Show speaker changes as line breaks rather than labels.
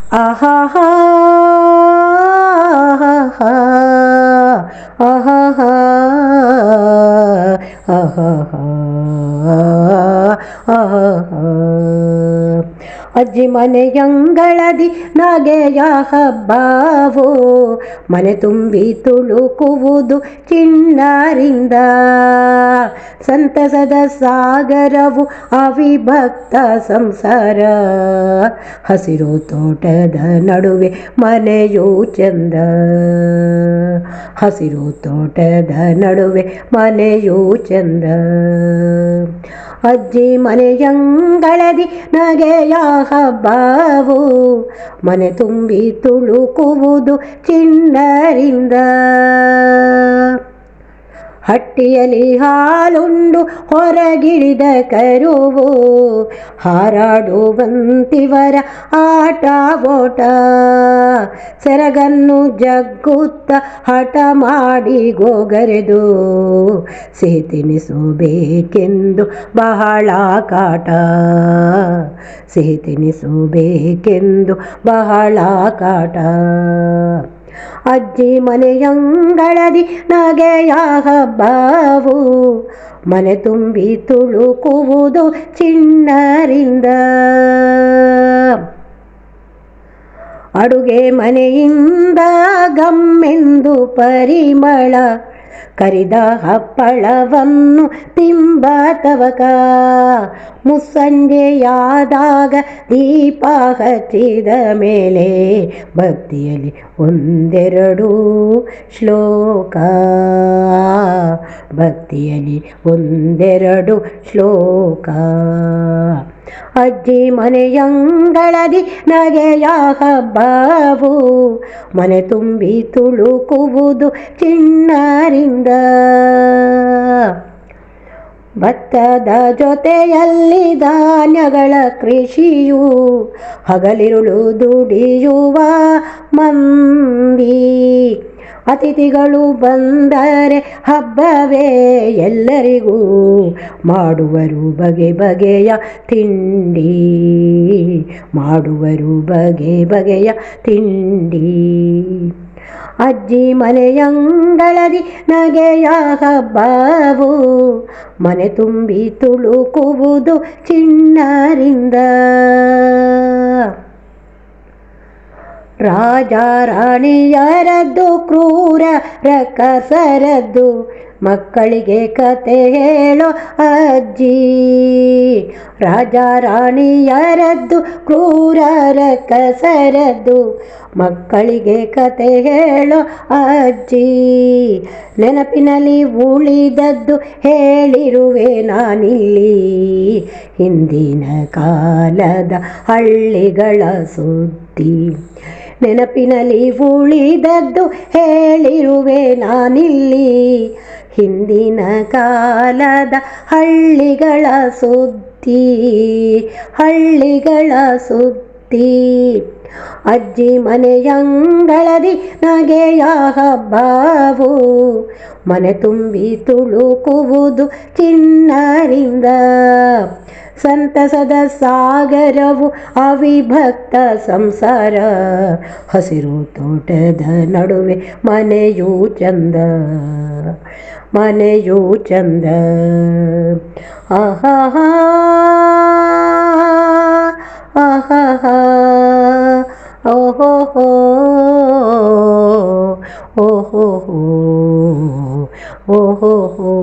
ಆಹಾಹಾ ಆಹಾಹಾ ಆಹಾಹಾ ಆಹಾಹಾ ಅಜ್ಜಿ ಮನೆಯಂಗಳದಿ ನಗೆಯ ಹಬ್ಬವು ಮನೆ ತುಂಬಿ ತುಳುಕುವುದು ಚಿಣ್ಣರಿಂದ ಸಂತಸದ ಸಾಗರವು ಅವಿಭಕ್ತ ಸಂಸಾರ ಹಸಿರು ತೋಟದ ನಡುವೆ ಮನೆಯೂ ಚಂದ ಹಸಿರು ತೋಟದ ನಡುವೆ ಮನೆಯೂ ಚಂದ ಅಜ್ಜಿ ಮನೆಯಂಗಳದಿ ನಗೆಯ ಹಬ್ಬವು ಮನೆ ತುಂಬಿ ತುಳುಕುವುದು ಚಿಣ್ಣರಿಂದ ಹಟ್ಟಿಯಲ್ಲಿ ಹಾಲುಂಡು ಹೊರಗಿಳಿದ ಕರುವು ಹಾರಾಡುವಂತಿವರ ಆಟ ಓಟ ಸೆರಗನ್ನು ಜಗ್ಗುತ್ತ ಹಠ ಮಾಡಿ ಗೋಗರೆದು ಸಿಹಿ ತಿನಿಸಬೇಕೆಂದು ಬಹಳ ಕಾಟ ಸಿಹಿ ತಿನಿಸಬೇಕೆಂದು ಬಹಳ ಕಾಟ ಅಜ್ಜಿ ಮನೆಯಂಗಳದಿ ನಗೆಯ ಹಬ್ಬವು ಮನೆ ತುಂಬಿ ತುಳುಕುವುದು ಚಿಣ್ಣರಿಂದ ಅಡುಗೆ ಮನೆಯಿಂದ ಗಮ್ಮೆಂದು ಪರಿಮಳ ಕರಿದ ಹಪ್ಪಳವನ್ನು ತಿಂಬ ತವಕ ಮುಸ್ಸಂಜೆಯಾದಾಗ ದೀಪ ಹಚ್ಚಿದ ಮೇಲೆ ಭಕ್ತಿಯಲ್ಲಿ ಒಂದೆರಡು ಶ್ಲೋಕ ಭಕ್ತಿಯಲ್ಲಿ ಒಂದೆರಡು ಶ್ಲೋಕ ಅಜ್ಜಿ ಮನೆಯಂಗಳದಿ ನಗೆಯ ಹಬ್ಬವು ಮನೆ ತುಂಬಿ ತುಳುಕುವುದು ಚಿಣ್ಣರಿಂದ ಭತ್ತದ ಜೊತೆಯಲ್ಲಿ ಧಾನ್ಯಗಳ ಕೃಷಿಯು ಹಗಲಿರುಳು ದುಡಿಯುವ ಮಂದಿ ಅತಿಥಿಗಳು ಬಂದರೆ ಹಬ್ಬವೇ ಎಲ್ಲರಿಗೂ ಮಾಡುವರು ಬಗೆ ಬಗೆಯ ತಿಂಡಿ ಮಾಡುವರು ಬಗೆ ಬಗೆಯ ತಿಂಡಿ ಅಜ್ಜಿ ಮನೆಯಂಗಳದಿ ನಗೆಯ ಹಬ್ಬವು ಮನೆ ತುಂಬಿ ತುಳುಕುವುದು ಚಿಣ್ಣರಿಂದ ರಾಜ ರಾಣಿಯರದ್ದು ಕ್ರೂರ ರಕ್ಕಸರದ್ದು ಮಕ್ಕಳಿಗೆ ಕತೆ ಹೇಳೋ ಅಜ್ಜಿ ರಾಜ ರಾಣಿಯರದ್ದು ಕ್ರೂರ ರಕ್ಕಸರದ್ದು ಮಕ್ಕಳಿಗೆ ಕತೆ ಹೇಳೋ ಅಜ್ಜಿ ನೆನಪಿನಲ್ಲಿ ಉಳಿದದ್ದು ಹೇಳಿರುವೆ ನಾನಿಲ್ಲಿ ಹಿಂದಿನ ಕಾಲದ ಹಳ್ಳಿಗಳ ಸುದ್ದಿ ನೆನಪಿನಲ್ಲಿ ಉಳಿದದ್ದು ಹೇಳಿರುವೆ ನಾನಿಲ್ಲಿ ಹಿಂದಿನ ಕಾಲದ ಹಳ್ಳಿಗಳ ಸುದ್ದಿ ಹಳ್ಳಿಗಳ ಸುದ್ದಿ ಅಜ್ಜಿ ಮನೆಯಂಗಳದಿ ನಗೆಯ ಹಬ್ಬವು ಮನೆ ತುಂಬಿ ತುಳುಕುವುದು ಚಿಣ್ಣರಿಂದ ಸಂತಸದ ಸಾಗರವು ಅವಿಭಕ್ತ ಸಂಸಾರ ಹಸಿರು ತೋಟದ ನಡುವೆ ಮನೆಯೂ ಚಂದ ಮನೆಯೂ ಚಂದ ಆಹಾಹಾ ಆಹಾಹಾ ಓಹೋ ಓಹೋ ಓಹೋ